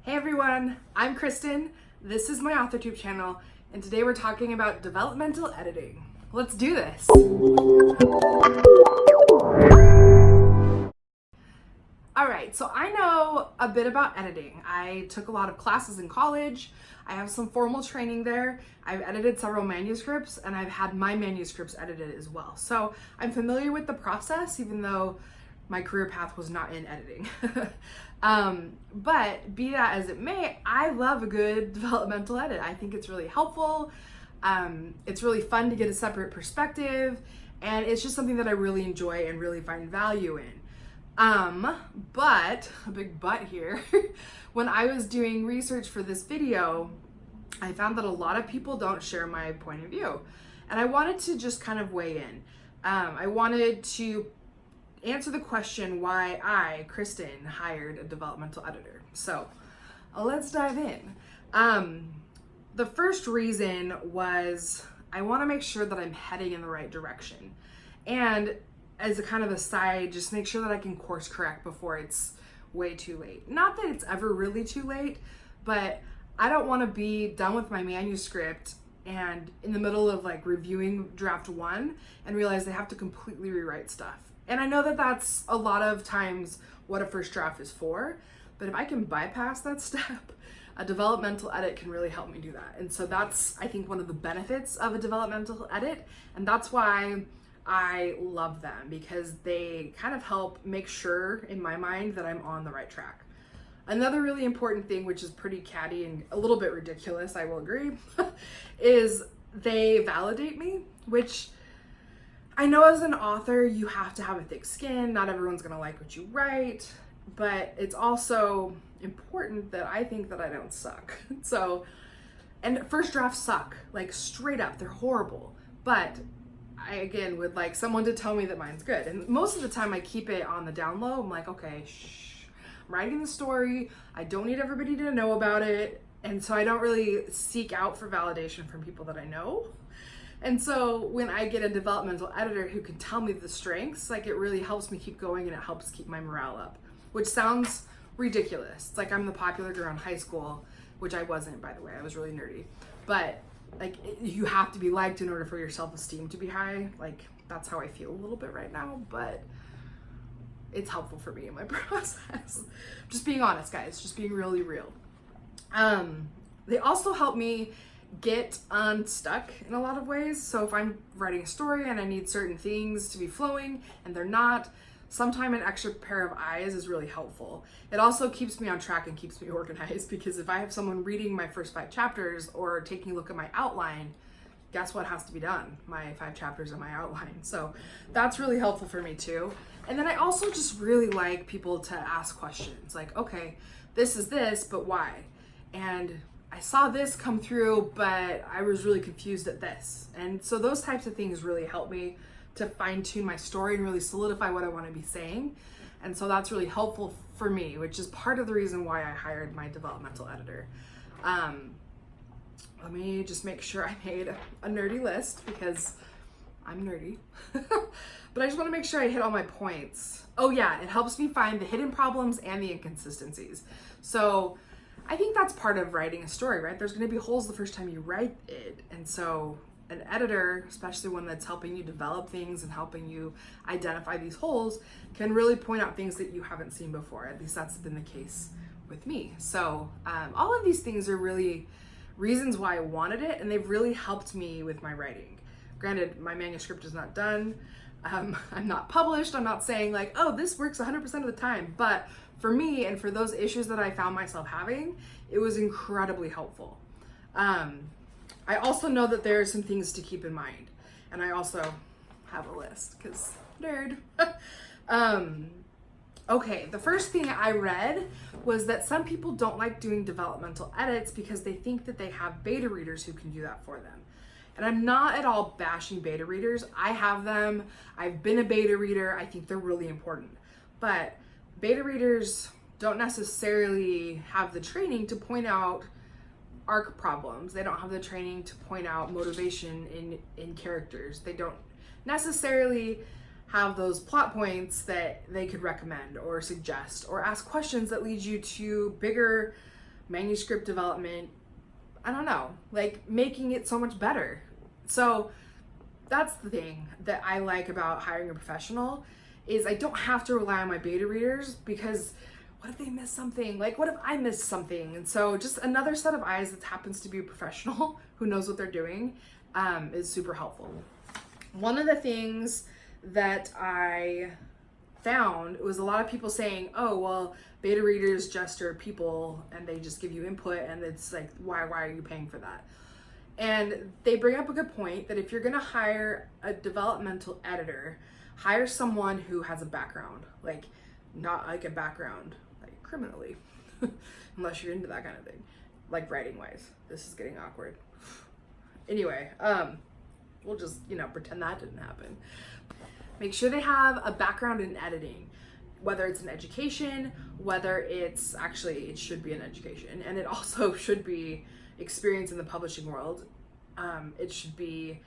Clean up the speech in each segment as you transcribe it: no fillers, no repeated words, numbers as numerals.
Hey everyone, I'm Kristen. This is my AuthorTube channel, and today we're talking about developmental editing. Let's do this. All right, so I know a bit about editing. I took a lot of classes in college. I have some formal training there. I've edited several manuscripts, and I've had my manuscripts edited as well. So I'm familiar with the process, even though my career path was not in editing. But be that as it may, I love a good developmental edit. I think it's really helpful. It's really fun to get a separate perspective, and it's just something that I really enjoy and really find value in. But a big but here, when I was doing research for this video, I found that a lot of people don't share my point of view, and I wanted to just kind of weigh in. I wanted to answer the question why I, Kristen, hired a developmental editor. So let's dive in. The first reason was I want to make sure that I'm heading in the right direction. And as a kind of aside, just make sure that I can course correct before it's way too late. Not that it's ever really too late, but I don't want to be done with my manuscript and in the middle of like reviewing draft one and realize they have to completely rewrite stuff. And I know that that's a lot of times what a first draft is for, but if I can bypass that step, a developmental edit can really help me do that. And so that's, I think, one of the benefits of a developmental edit. And that's why I love them, because they kind of help make sure in my mind that I'm on the right track. Another really important thing, which is pretty catty and a little bit ridiculous, I will agree, is they validate me, which I know as an author, you have to have a thick skin. Not everyone's gonna like what you write, but it's also important that I think that I don't suck. So, and first drafts suck, like straight up, they're horrible. But I, again, would like someone to tell me that mine's good. And most of the time I keep it on the down low. I'm like, okay, shh, I'm writing the story. I don't need everybody to know about it. And so I don't really seek out for validation from people that I know. And so when I get a developmental editor who can tell me the strengths, like it really helps me keep going and it helps keep my morale up, which sounds ridiculous. It's like I'm the popular girl in high school, which I wasn't, by the way. I was really nerdy. But like you have to be liked in order for your self-esteem to be high. Like that's how I feel a little bit right now, but it's helpful for me in my process. Just being honest, guys, just being really real. They also help me get unstuck in a lot of ways. So if I'm writing a story and I need certain things to be flowing and they're not, sometime an extra pair of eyes is really helpful. It also keeps me on track and keeps me organized, because if I have someone reading my first 5 chapters or taking a look at my outline, guess what has to be done? My 5 chapters and my outline. So that's really helpful for me too. And then I also just really like people to ask questions like, okay, this is this, but why? And I saw this come through, but I was really confused at this. And so those types of things really help me to fine tune my story and really solidify what I want to be saying. And so that's really helpful for me, which is part of the reason why I hired my developmental editor. Let me just make sure I made a nerdy list, because I'm nerdy. But I just want to make sure I hit all my points. Oh yeah, it helps me find the hidden problems and the inconsistencies. So I think that's part of writing a story, right? There's going to be holes the first time you write it. And so an editor, especially one that's helping you develop things and helping you identify these holes, can really point out things that you haven't seen before. At least that's been the case with me. So all of these things are really reasons why I wanted it, and they've really helped me with my writing. Granted, my manuscript is not done. I'm not published. I'm not saying like, oh, this works 100% of the time. But for me and for those issues that I found myself having, it was incredibly helpful. I also know that there are some things to keep in mind. And I also have a list, because nerd. Okay, the first thing I read was that some people don't like doing developmental edits because they think that they have beta readers who can do that for them. And I'm not at all bashing beta readers. I have them. I've been a beta reader. I think they're really important. But beta readers don't necessarily have the training to point out arc problems. They don't have the training to point out motivation in characters. They don't necessarily have those plot points that they could recommend or suggest or ask questions that lead you to bigger manuscript development, I don't know, like making it so much better. So that's the thing that I like about hiring a professional, is I don't have to rely on my beta readers, because what if they miss something? Like, what if I miss something? And so just another set of eyes that happens to be a professional who knows what they're doing is super helpful. One of the things that I found was a lot of people saying, oh, well, beta readers just are people and they just give you input, and it's like, why are you paying for that? And they bring up a good point that if you're gonna hire a developmental editor, hire someone who has a background, like not like a background like criminally, unless you're into that kind of thing, like writing wise. This is getting awkward. Anyway, we'll just, pretend that didn't happen. Make sure they have a background in editing, whether it's an education, whether it's actually, it should be an education, and it also should be experience in the publishing world. It should be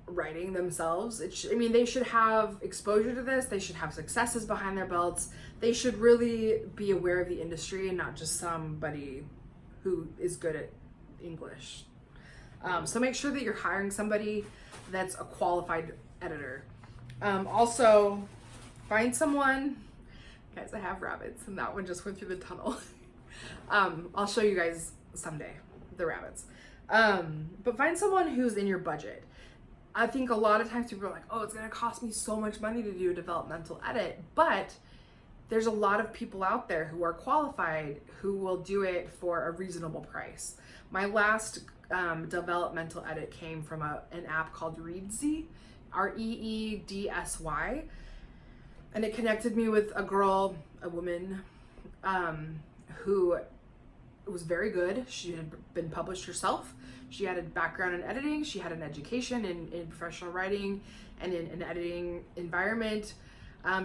writing themselves. They should have exposure to this. They should have successes behind their belts. They should really be aware of the industry and not just somebody who is good at English. So make sure that you're hiring somebody that's a qualified editor. Also, find someone, guys, I have rabbits and that one just went through the tunnel. I'll show you guys someday, the rabbits. But find someone who's in your budget. I think a lot of times people are like, oh, it's gonna cost me so much money to do a developmental edit, but there's a lot of people out there who are qualified who will do it for a reasonable price. My last developmental edit came from an app called Reedsy, Reedsy, and it connected me with a woman who was very good. She had been published herself. She had a background in editing. She had an education in professional writing and in an editing environment.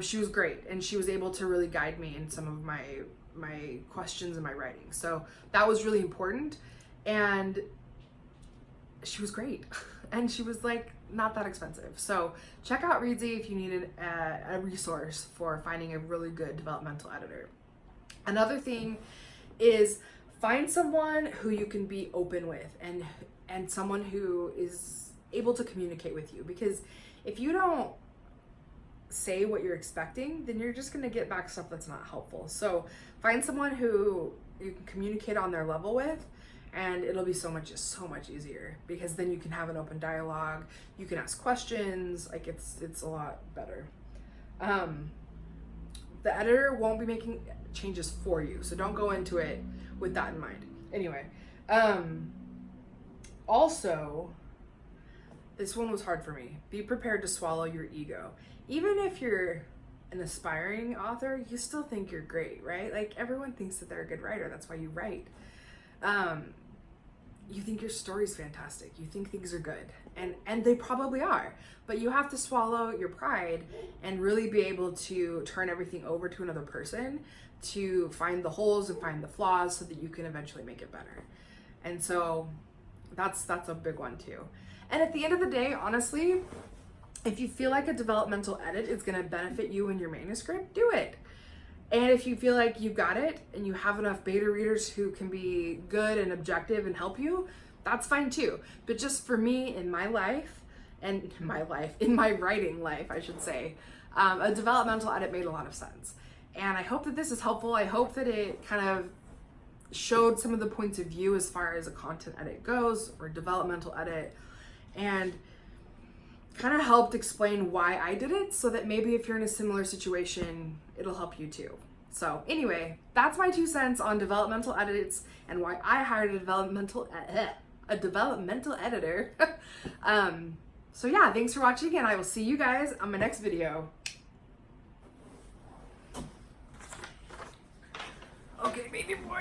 She was great, and she was able to really guide me in some of my questions in my writing. So that was really important, and she was great. And she was like not that expensive. So check out Reedsy if you need a resource for finding a really good developmental editor. Another thing is find someone who you can be open with and someone who is able to communicate with you, because if you don't say what you're expecting, then you're just going to get back stuff that's not helpful. So find someone who you can communicate on their level with, and it'll be so much easier, because then you can have an open dialogue, you can ask questions, like it's a lot better. The editor won't be making changes for you, so don't go into it with that in mind. Anyway, also, this one was hard for me. Be prepared to swallow your ego. Even if you're an aspiring author, you still think you're great, right? Like, everyone thinks that they're a good writer. That's why you write. You think your story's fantastic. You think things are good, and they probably are, but you have to swallow your pride and really be able to turn everything over to another person to find the holes and find the flaws so that you can eventually make it better. And so that's a big one too. And at the end of the day, honestly, if you feel like a developmental edit is going to benefit you in your manuscript, do it. And if you feel like you got it and you have enough beta readers who can be good and objective and help you, that's fine too. But just for me, in my writing life, I should say, a developmental edit made a lot of sense. And I hope that this is helpful. I hope that it kind of showed some of the points of view as far as a content edit goes, or developmental edit, and kind of helped explain why I did it, so that maybe if you're in a similar situation, it'll help you too. So anyway, that's my 2 cents on developmental edits and why I hired a developmental editor. So yeah, thanks for watching, and I will see you guys on my next video. Okay, baby boy.